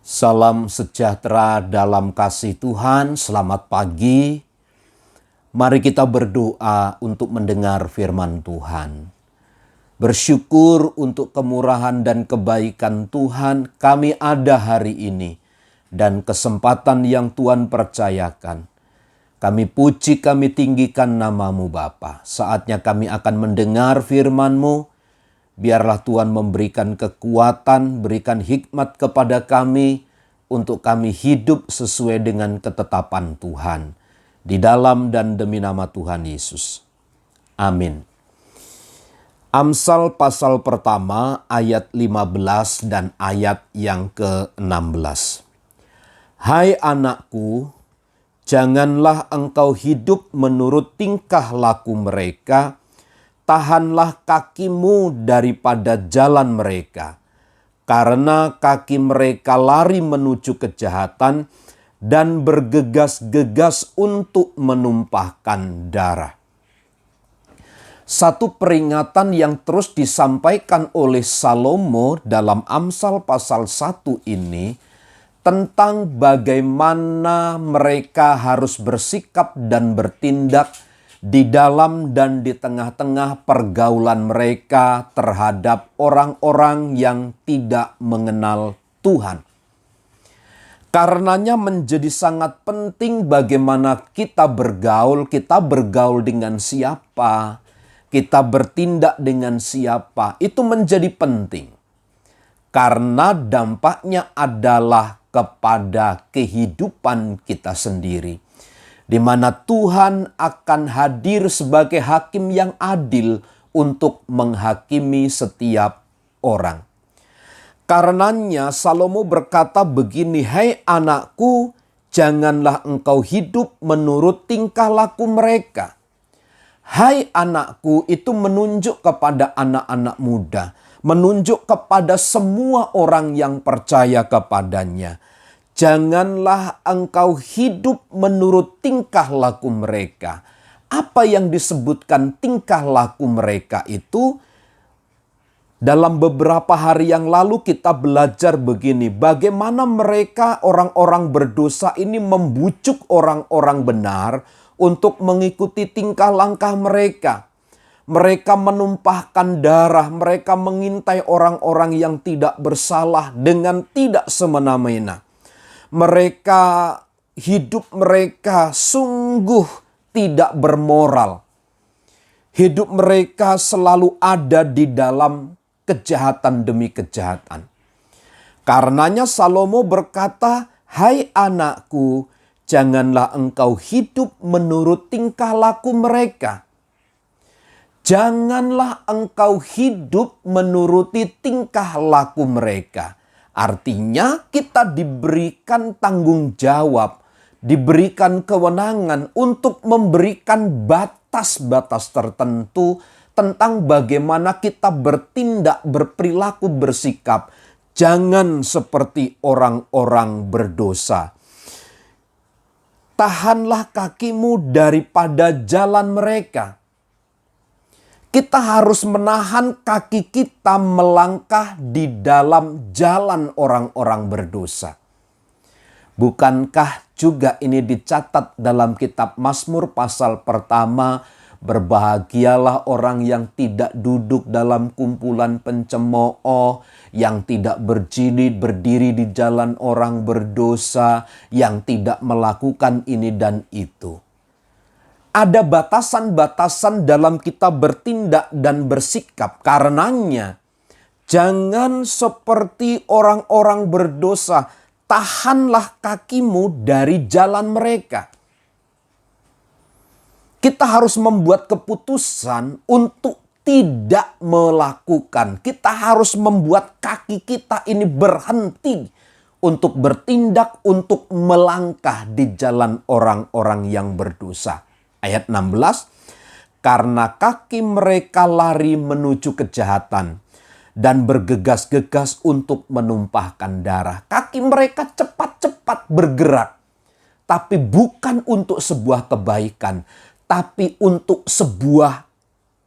Salam sejahtera dalam kasih Tuhan, selamat pagi. Mari kita berdoa untuk mendengar firman Tuhan. Bersyukur untuk kemurahan dan kebaikan Tuhan kami ada hari ini dan kesempatan yang Tuhan percayakan. Kami puji, kami tinggikan nama-Mu Bapa. Saatnya kami akan mendengar firman-Mu. Biarlah Tuhan memberikan kekuatan, berikan hikmat kepada kami untuk kami hidup sesuai dengan ketetapan Tuhan. Di dalam dan demi nama Tuhan Yesus. Amin. Amsal pasal pertama ayat 15 dan ayat yang ke-16. Hai anakku, janganlah engkau hidup menurut tingkah laku mereka. Tahanlah kakimu daripada jalan mereka, karena kaki mereka lari menuju kejahatan dan bergegas-gegas untuk menumpahkan darah. Satu peringatan yang terus disampaikan oleh Salomo dalam Amsal pasal 1 ini tentang bagaimana mereka harus bersikap dan bertindak di dalam dan di tengah-tengah pergaulan mereka terhadap orang-orang yang tidak mengenal Tuhan. Karenanya menjadi sangat penting bagaimana kita bergaul dengan siapa, kita bertindak dengan siapa, itu menjadi penting. Karena dampaknya adalah kepada kehidupan kita sendiri. Di mana Tuhan akan hadir sebagai hakim yang adil untuk menghakimi setiap orang. Karenanya Salomo berkata begini, hai anakku, janganlah engkau hidup menurut tingkah laku mereka. Hai anakku itu menunjuk kepada anak-anak muda, menunjuk kepada semua orang yang percaya kepadanya. Janganlah engkau hidup menurut tingkah laku mereka. Apa yang disebutkan tingkah laku mereka itu? Dalam beberapa hari yang lalu kita belajar begini. Bagaimana mereka orang-orang berdosa ini membujuk orang-orang benar untuk mengikuti tingkah langkah mereka. Mereka menumpahkan darah. Mereka mengintai orang-orang yang tidak bersalah dengan tidak semena-mena. Hidup mereka sungguh tidak bermoral. Hidup mereka selalu ada di dalam kejahatan demi kejahatan. Karenanya Salomo berkata, hai anakku, janganlah engkau hidup menurut tingkah laku mereka. Janganlah engkau hidup menuruti tingkah laku mereka. Artinya kita diberikan tanggung jawab, diberikan kewenangan untuk memberikan batas-batas tertentu tentang bagaimana kita bertindak, berperilaku, bersikap. Jangan seperti orang-orang berdosa. Tahanlah kakimu daripada jalan mereka. Kita harus menahan kaki kita melangkah di dalam jalan orang-orang berdosa. Bukankah juga ini dicatat dalam kitab Mazmur pasal pertama, berbahagialah orang yang tidak duduk dalam kumpulan pencemooh, yang tidak berdiri di jalan orang berdosa, yang tidak melakukan ini dan itu. Ada batasan-batasan dalam kita bertindak dan bersikap. Karenanya, jangan seperti orang-orang berdosa. Tahanlah kakimu dari jalan mereka. Kita harus membuat keputusan untuk tidak melakukan. Kita harus membuat kaki kita ini berhenti untuk bertindak, untuk melangkah di jalan orang-orang yang berdosa. Ayat 16, karena kaki mereka lari menuju kejahatan dan bergegas-gegas untuk menumpahkan darah. Kaki mereka cepat-cepat bergerak, tapi bukan untuk sebuah kebaikan, tapi untuk sebuah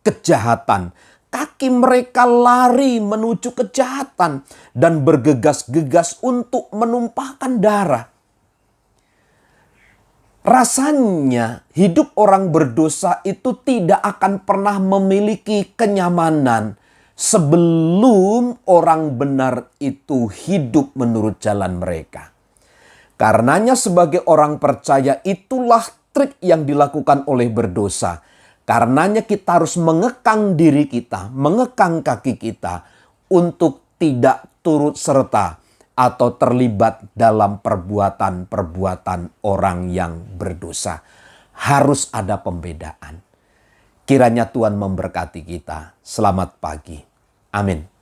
kejahatan. kaki mereka lari menuju kejahatan dan bergegas-gegas untuk menumpahkan darah. Rasanya hidup orang berdosa itu tidak akan pernah memiliki kenyamanan sebelum orang benar itu hidup menurut jalan mereka. Karenanya sebagai orang percaya itulah trik yang dilakukan oleh berdosa. Karenanya kita harus mengekang diri kita, mengekang kaki kita untuk tidak turut serta atau terlibat dalam perbuatan-perbuatan orang yang berdosa. Harus ada pembedaan. Kiranya Tuhan memberkati kita. Selamat pagi. Amin.